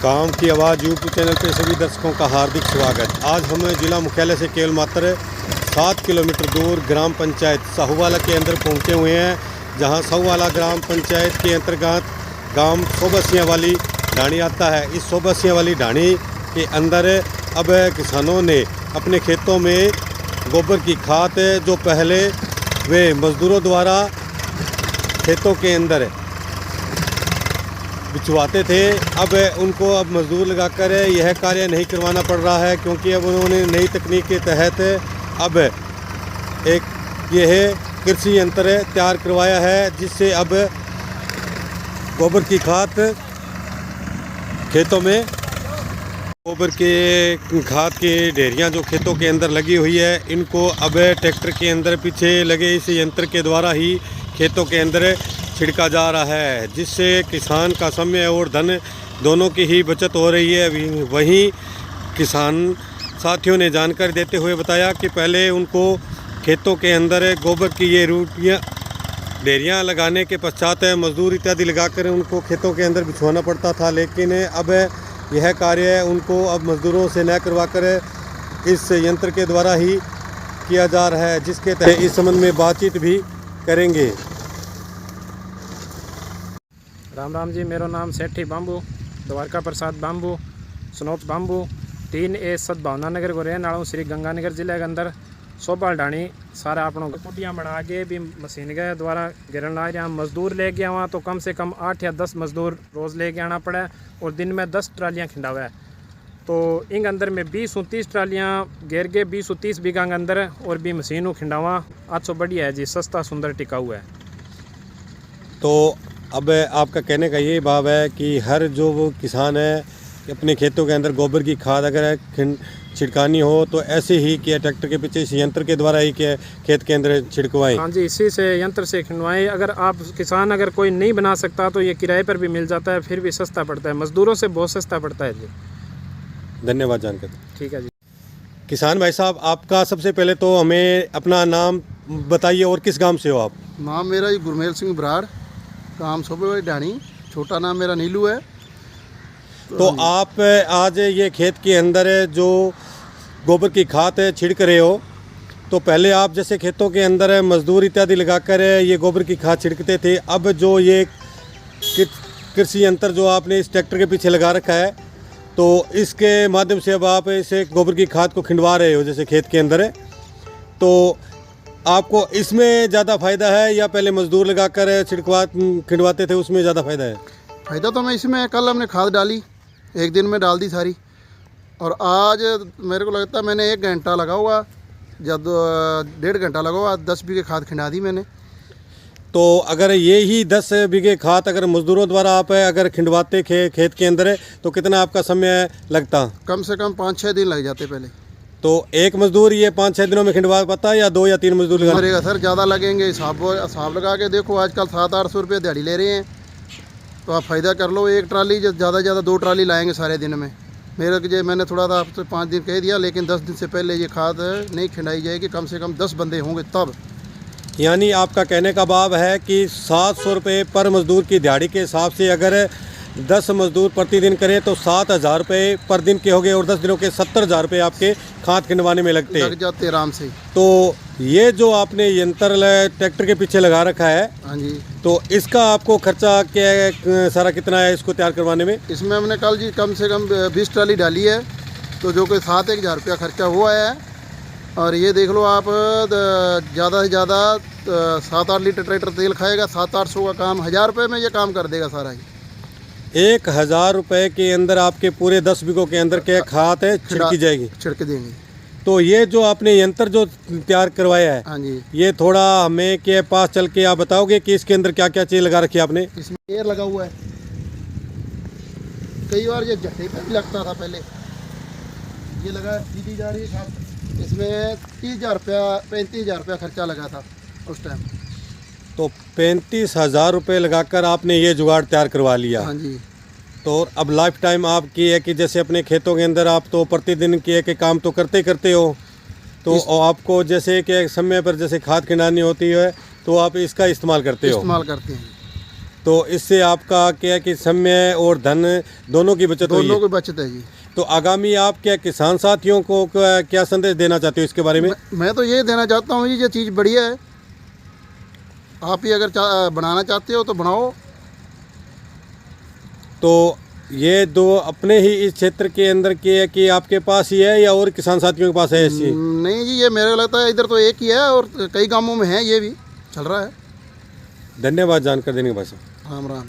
गांव की आवाज़ यूट्यूब चैनल पे सभी दर्शकों का हार्दिक स्वागत। आज हम जिला मुख्यालय से केवल मात्र 7 किलोमीटर दूर ग्राम पंचायत साहूवाला के अंदर पहुंचे हुए हैं, जहां साहूवाला ग्राम पंचायत के अंतर्गत गांव सोबसियाँ वाली ढाणी आता है। इस सोबसियाँ वाली ढाणी के अंदर अब किसानों ने अपने खेतों में गोबर की खाद जो पहले वे मज़दूरों द्वारा खेतों के अंदर बिछवाते थे, अब उनको मजदूर लगाकर यह कार्य नहीं करवाना पड़ रहा है, क्योंकि अब उन्होंने नई तकनीक के तहत अब एक यह कृषि यंत्र तैयार करवाया है, जिससे अब गोबर की खाद खेतों में गोबर के खाद की ढेरियां जो खेतों के अंदर लगी हुई है, इनको अब ट्रैक्टर के अंदर पीछे लगे इस यंत्र के द्वारा ही खेतों के अंदर छिड़का जा रहा है, जिससे किसान का समय और धन दोनों की ही बचत हो रही है। वहीं किसान साथियों ने जानकारी देते हुए बताया कि पहले उनको खेतों के अंदर गोबर की ये रूटियाँ ढेरियाँ लगाने के पश्चात मजदूर इत्यादि लगाकर उनको खेतों के अंदर बिछवाना पड़ता था, लेकिन अब यह कार्य उनको अब मजदूरों से न करवाकर इस यंत्र के द्वारा ही किया जा रहा है, जिसके तहत इस संबंध में बातचीत भी करेंगे। राम राम जी, मेरा नाम सेठी bamboo Dwarka Prasad bamboo सनौत bamboo 3A सद्भावना नगर को रहने वाला हूँ। श्री गंगानगर जिले के अंदर सोबाल ढाणी सारा अपनों कुटियाँ बना के भी मशीन के द्वारा गिरन ला रहा। मजदूर ले गया वहाँ तो कम से कम 8 या 10 मजदूर रोज़ लेके आना पड़ा और दिन में 10 ट्रालियाँ खिंडावा है। तो इन अंदर में 20-30 ट्रालियाँ घेर के 20-30 बीघा के अंदर और भी मशीन खिंडावा अच्छा बढ़िया है जी, सस्ता सुंदर टिकाऊ है। तो अब आपका कहने का ये भाव है कि हर जो वो किसान है अपने खेतों के अंदर गोबर की खाद अगर छिड़कानी हो तो ऐसे ही किया ट्रैक्टर के पीछे इस यंत्र के द्वारा ही किया खेत के अंदर छिड़कवाएं। हाँ जी, इसी से यंत्र से खिंडवाएं। अगर आप किसान अगर कोई नहीं बना सकता तो ये किराए पर भी मिल जाता है, फिर भी सस्ता पड़ता है, मजदूरों से बहुत सस्ता पड़ता है जी। धन्यवाद जानकारी। ठीक है जी। किसान भाई साहब, आपका सबसे पहले तो हमें अपना नाम बताइए और किस गांव से हो आप? नाम मेरा ही गुरमेल सिंह बराड़, काम सोबेवाली ढाणी, छोटा नाम मेरा नीलू है। तो आप आज ये खेत के अंदर जो गोबर की खाद छिड़क रहे हो, तो पहले आप जैसे खेतों के अंदर मजदूर इत्यादि लगाकर ये गोबर की खाद छिड़कते थे, अब जो ये कृषि यंत्र जो आपने इस ट्रैक्टर के पीछे लगा रखा है, तो इसके माध्यम से अब आप इसे गोबर की खाद को खिंडवा रहे हो जैसे खेत के अंदर है, तो आपको इसमें ज़्यादा फ़ायदा है या पहले मजदूर लगाकर खिंडवाते थे उसमें ज़्यादा फ़ायदा है? फ़ायदा तो मैं इसमें कल हमने खाद डाली, एक दिन में डाल दी सारी, और आज मेरे को लगता है मैंने 1 घंटा लगा हुआ, जब 1.5 घंटा लगा हुआ, 10 बीघे खाद खिंडा दी मैंने। तो अगर ये ही 10 बीघे खाद अगर मजदूरों द्वारा आप अगर खिंडवाते खेत के अंदर तो कितना आपका समय लगता? कम से कम 5-6 दिन लग जाते पहले। तो एक मजदूर ये 5-6 दिनों में खिंडवा पाता है या 2 या 3 मजदूर लगेगा? सर ज़्यादा लगेंगे, हिसाब लगा के देखो, आजकल 700-800 रुपये दिहाड़ी ले रहे हैं, तो आप फ़ायदा कर लो। एक ट्राली ज़्यादा से ज़्यादा 2 ट्राली लाएंगे सारे दिन में। मैंने थोड़ा सा आपसे 5 दिन कह दिया, लेकिन 10 दिन से पहले ये खाद नहीं खिंडाई जाएगी, कम से कम 10 बंदे होंगे तब। यानी आपका कहने का भाव है कि 700 रुपये पर मजदूर की दिहाड़ी के हिसाब से अगर 10 मजदूर प्रतिदिन करें तो 7,000 रुपये पर दिन के हो गए और 10 दिनों के 70,000 रुपये आपके खाद खिंडवाने में लग जाते आराम से। तो ये जो आपने यंत्र ट्रैक्टर के पीछे लगा रखा है, हाँ जी, तो इसका आपको खर्चा क्या सारा कितना है इसको तैयार करवाने में? इसमें हमने कल जी कम से कम 20 ट्राली डाली है, तो जो कोई 7-1 हज़ार रुपया खर्चा हुआ है। और ये देख लो आप, ज़्यादा से ज़्यादा 7-8 लीटर ट्रैक्टर तेल खाएगा, 700-800 का काम 1000 रुपये में ये काम कर देगा सारा ही। 1000 रुपये के अंदर आपके पूरे 10 बीघों के अंदर क्या खाद है छिड़की जाएगी? छिड़क देंगे। तो ये जो आपने यंत्र जो तैयार करवाया है, हाँ जी, ये थोड़ा हमें के पास चल के आप बताओगे कि इसके अंदर क्या क्या चीज़ लगा रखी है आपने? इसमें एयर लगा हुआ है, कई बार ये झट्टे पे भी लगता था पहले, ये लगा सीधी जा रही है। इसमें 30,000 रुपया 35,000 रुपया खर्चा लगा था उस टाइम। तो 35,000 रुपये लगाकर आपने ये जुगाड़ तैयार करवा लिया? हाँ जी। तो अब लाइफ टाइम आपकी है कि जैसे अपने खेतों के अंदर आप तो प्रतिदिन के काम तो करते हो, तो आपको जैसे कि समय पर जैसे खाद खिंडानी होती है तो आप इसका इस्तेमाल करते हैं। तो इससे आपका क्या है कि समय और धन दोनों की बचत हुई दोनों है। की बचत है जी। तो आगामी आप क्या किसान साथियों को क्या संदेश देना चाहते हो इसके बारे में? मैं तो ये देना चाहता हूँ जी, ये चीज़ बढ़िया है। आप ही अगर बनाना चाहते हो तो बनाओ। तो ये दो अपने ही इस क्षेत्र के अंदर के है कि आपके पास ही है या और किसान साथियों के पास है ऐसी? नहीं जी, ये मेरे को लगता है इधर तो एक ही है और कई गांवों में है, ये भी चल रहा है। धन्यवाद जानकारी देने के बाद। राम राम।